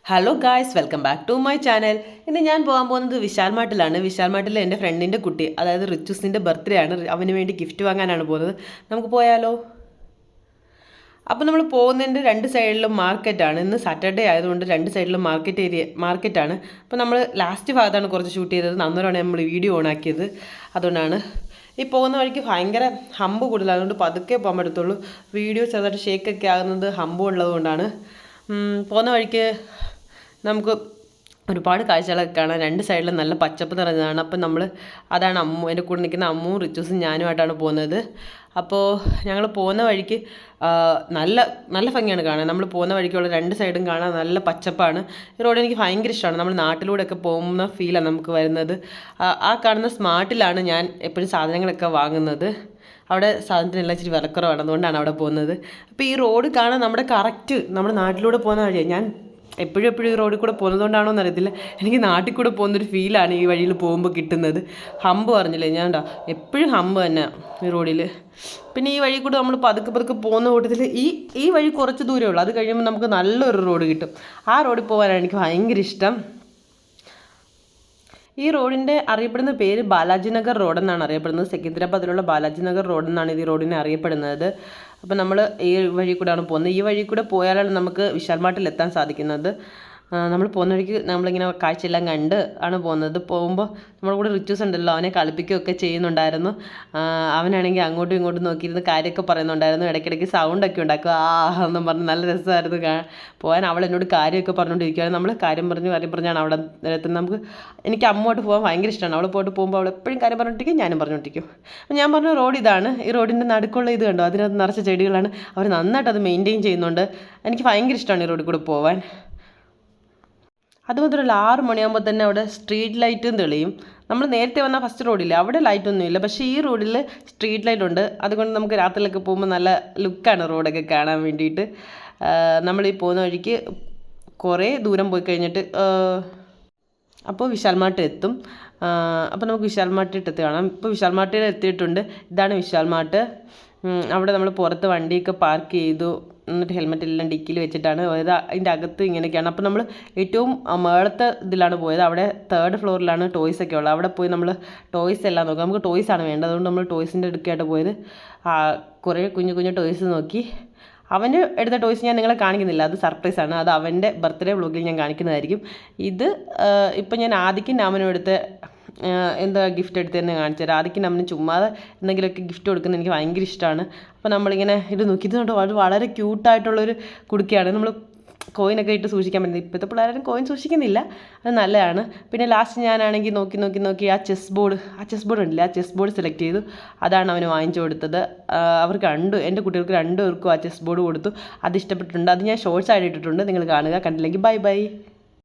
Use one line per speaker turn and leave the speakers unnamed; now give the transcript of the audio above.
Hello guys, welcome back to my channel. ഇന്ന് ഞാൻ പോകാൻ പോകുന്നത് വിശാൽ മാർട്ടിലാണ്. വിശാൽ മാർട്ടിൽ എൻ്റെ ഫ്രണ്ടിൻ്റെ കുട്ടി, അതായത് റിച്ചുസിൻ്റെ ബർത്ത്ഡേ ആണ്. അവന് വേണ്ടി ഗിഫ്റ്റ് വാങ്ങാനാണ് പോകുന്നത്. നമുക്ക് പോയാലോ? അപ്പോൾ നമ്മൾ പോകുന്നതിൻ്റെ രണ്ട് സൈഡിലും മാർക്കറ്റാണ്. ഇന്ന് സാറ്റർഡേ ആയതുകൊണ്ട് രണ്ട് സൈഡിലും മാർക്കറ്റാണ്. അപ്പോൾ നമ്മൾ ലാസ്റ്റ് ഭാഗത്താണ് കുറച്ച് ഷൂട്ട് ചെയ്തത്. അന്നേരമാണ് നമ്മൾ വീഡിയോ ഓൺ ആക്കിയത്. അതുകൊണ്ടാണ് ഈ പോകുന്ന വഴിക്ക് ഭയങ്കര ഹമ്പ് കൂടുതലാണ്. അതുകൊണ്ട് പതുക്കെ പോകാൻ പറ്റത്തുള്ളൂ. വീഡിയോ ചെറുതായിട്ട് ഷേക്കൊക്കെ ആകുന്നത് ഹമ്പ് ഉള്ളതുകൊണ്ടാണ്. പോകുന്ന വഴിക്ക് നമുക്ക് ഒരുപാട് കാഴ്ചകളൊക്കെ കാണാം. രണ്ട് സൈഡിലും നല്ല പച്ചപ്പ് നിറഞ്ഞതാണ്. അപ്പം അതാണ് എൻ്റെ കൂടെ നിൽക്കുന്ന അമ്മുവും റിച്ചൂസും ഞാനുമായിട്ടാണ് പോകുന്നത്. അപ്പോൾ ഞങ്ങൾ പോകുന്ന വഴിക്ക് നല്ല നല്ല ഭംഗിയാണ് കാണാൻ. നമ്മൾ പോകുന്ന വഴിക്കുള്ള രണ്ട് സൈഡും കാണാൻ നല്ല പച്ചപ്പാണ്. ഈ റോഡ് എനിക്ക് ഭയങ്കര ഇഷ്ടമാണ്. നമ്മൾ നാട്ടിലൂടെയൊക്കെ പോകുന്ന ഫീലാണ് നമുക്ക് വരുന്നത്. ആ കാണുന്ന സ്മാർട്ടിലാണ് ഞാൻ എപ്പോഴും സാധനങ്ങളൊക്കെ വാങ്ങുന്നത്. അവിടെ സാധനത്തിനെല്ലാം ഇച്ചിരി വിലക്കുറവാണ്, അതുകൊണ്ടാണ് അവിടെ പോകുന്നത്. അപ്പോൾ ഈ റോഡ് കാണാൻ നമ്മുടെ നാട്ടിലൂടെ പോകുന്ന വഴിയാണ്. ഞാൻ എപ്പോഴും ഈ റോഡിൽ കൂടെ പോകുന്നതുകൊണ്ടാണോ എന്നറിയത്തില്ല, എനിക്ക് നാട്ടിൽ കൂടെ പോകുന്നൊരു ഫീലാണ് ഈ വഴിയിൽ പോകുമ്പോൾ കിട്ടുന്നത്. ഹമ്പ് പറഞ്ഞില്ലേ, എപ്പോഴും ഹമ്പ് തന്നെ ഈ റോഡിൽ. പിന്നെ ഈ വഴി കൂടെ നമ്മൾ പതുക്കെ പോകുന്ന കൂട്ടത്തിൽ ഈ വഴി കുറച്ച് ദൂരമേ ഉള്ളൂ. അത് കഴിയുമ്പോൾ നമുക്ക് നല്ലൊരു റോഡ് കിട്ടും. ആ റോഡിൽ പോകാനാണ് എനിക്ക് ഭയങ്കര ഇഷ്ടം. ഈ റോഡിൻ്റെ അറിയപ്പെടുന്ന പേര് ബാലാജി നഗർ റോഡെന്നാണ് അറിയപ്പെടുന്നത്. സെക്കന്ദരാബാദിലുള്ള ബാലാജി നഗർ റോഡെന്നാണ് ഈ റോഡിനെ അറിയപ്പെടുന്നത്. അപ്പോൾ നമ്മൾ ഈ വഴി കൂടെയാണ് പോകുന്നത്. ഈ വഴി കൂടെ പോയാലാണ് നമുക്ക് വിശാൽ മാർട്ടിൽ എത്താൻ സാധിക്കുന്നത്. നമ്മൾ പോകുന്ന വഴിക്ക് നമ്മളിങ്ങനെ കാഴ്ചയെല്ലാം കണ്ട് ആണ് പോകുന്നത്. പോകുമ്പോൾ നമ്മുടെ കൂടെ റിച്ചൂസ് ഉണ്ടല്ലോ, അവനെ കളിപ്പിക്കുകയൊക്കെ ചെയ്യുന്നുണ്ടായിരുന്നു. അവനാണെങ്കിൽ അങ്ങോട്ടും ഇങ്ങോട്ടും നോക്കിയിരുന്ന് കാര്യമൊക്കെ പറയുന്നുണ്ടായിരുന്നു. ഇടയ്ക്കിടയ്ക്ക് സൗണ്ടൊക്കെ ഉണ്ടാക്കുക, എന്നും പറഞ്ഞ് നല്ല രസമായിരുന്നു പോകാൻ. അവൾ എന്നോട് കാര്യമൊക്കെ പറഞ്ഞുകൊണ്ടിരിക്കുകയാണ്. നമ്മൾ കാര്യം പറഞ്ഞാണ് അവിടെ എത്തുന്നത്. എനിക്ക് അമ്മോട്ട് പോകാൻ ഭയങ്കര ഇഷ്ടമാണ്. അവൾ പോയിട്ട് പോകുമ്പോൾ അവൾ എപ്പോഴും കാര്യം പറഞ്ഞുകൊണ്ടിരിക്കും, ഞാനും പറഞ്ഞുകൊണ്ടിരിക്കും. അപ്പോൾ ഞാൻ പറഞ്ഞ റോഡ് ഇതാണ്. ഈ റോഡിൻ്റെ നടുക്കുള്ള ഇത് കണ്ടോ, അതിനകത്ത് നിറച്ച ചെടികളാണ്. അവർ നന്നായിട്ട് അത് മെയിൻറ്റെയിൻ ചെയ്യുന്നുണ്ട്. എനിക്ക് ഭയങ്കര ഇഷ്ടമാണ് ഈ റോഡിൽ കൂടെ പോകാൻ. അതുമാത്രമല്ല 6 മണിയാകുമ്പോൾ തന്നെ അവിടെ സ്ട്രീറ്റ് ലൈറ്റും തെളിയും. നമ്മൾ നേരത്തെ വന്ന ഫസ്റ്റ് റോഡില്ല, അവിടെ ലൈറ്റൊന്നുമില്ല. പക്ഷേ ഈ റോഡിൽ സ്ട്രീറ്റ് ലൈറ്റ് ഉണ്ട്. അതുകൊണ്ട് നമുക്ക് രാത്രിയിലൊക്കെ പോകുമ്പോൾ നല്ല ലുക്കാണ് റോഡൊക്കെ കാണാൻ വേണ്ടിയിട്ട്. നമ്മളീ പോകുന്ന വഴിക്ക് കുറേ ദൂരം പോയി കഴിഞ്ഞിട്ട് അപ്പോൾ വിശാൽ മാർട്ട് എത്തും. അപ്പോൾ നമുക്ക് വിശാൽ മാർട്ടിൽ കാണാം. ഇപ്പോൾ വിശാൽ മാർട്ടിൽ എത്തിയിട്ടുണ്ട്. ഇതാണ് വിശാൽ മാർട്ട്. അവിടെ നമ്മൾ പുറത്ത് വണ്ടിയൊക്കെ പാർക്ക് ചെയ്തു. എന്നിട്ട് ഹെൽമെറ്റ് എല്ലാം ഡിക്കിയിൽ വെച്ചിട്ടാണ് പോയത്. അതിൻ്റെ അകത്ത് ഇങ്ങനെയൊക്കെയാണ്. അപ്പോൾ നമ്മൾ ഏറ്റവും മേളത്തെ ഇതിലാണ് പോയത്. അവിടെ 3rd ഫ്ലോറിലാണ് ടോയ്സ് ഒക്കെ ഉള്ളത്. അവിടെ പോയി നമ്മൾ ടോയ്സ് എല്ലാം നോക്കാം. നമുക്ക് ടോയ്സാണ് വേണ്ടത്. അതുകൊണ്ട് നമ്മൾ ടോയ്സിൻ്റെ അടുക്കായിട്ട് പോയത്. കുറേ കുഞ്ഞു ടോയ്സ് നോക്കി. അവന് എടുത്ത ടോയ്സ് ഞാൻ നിങ്ങളെ കാണിക്കുന്നില്ല, അത് സർപ്രൈസാണ്. അത് അവൻ്റെ ബർത്ത്ഡേ വ്ളോഗിൽ ഞാൻ കാണിക്കുന്നതായിരിക്കും. ഇത് ഇപ്പം ഞാൻ ആദിക്കും രാമനും എടുത്ത് എന്താ ഗിഫ്റ്റ് എടുത്ത് തന്നെ കാണിച്ചു തരാം. ആദിക്കും രാമനും ചുമ്മാതെ എന്തെങ്കിലുമൊക്കെ ഗിഫ്റ്റ് കൊടുക്കുന്നത് എനിക്ക് ഭയങ്കര ഇഷ്ടമാണ്. അപ്പോൾ നമ്മളിങ്ങനെ ഇത് നോക്കിയതുകൊണ്ട് അത് വളരെ ക്യൂട്ടായിട്ടുള്ളൊരു കുടുക്കയാണ്. നമ്മൾ കോയിനൊക്കെ ഇട്ട് സൂക്ഷിക്കാൻ പറ്റുന്നത്. ഇപ്പോഴത്തെ പിള്ളേരും കോയിൻ സൂക്ഷിക്കുന്നില്ല, അത് നല്ലതാണ്. പിന്നെ ലാസ്റ്റ് ഞാനാണെങ്കിൽ നോക്കി ആ ചെസ് ബോർഡ് ഉണ്ടല്ലേ, ആ ചെസ് ബോർഡ് സെലക്ട് ചെയ്തു. അതാണ് അവന് വാങ്ങിച്ചു കൊടുത്തത്. എൻ്റെ കുട്ടികൾക്ക് 2 പേർക്കും ആ ചെസ് ബോർഡ് കൊടുത്തു. അത് ഇഷ്ടപ്പെട്ടിട്ടുണ്ട്. അത് ഞാൻ ഷോർട്സ് ആയിട്ട് ഇട്ടിട്ടുണ്ട്, നിങ്ങൾ കാണുക. കണ്ടില്ലെങ്കിൽ ബൈ.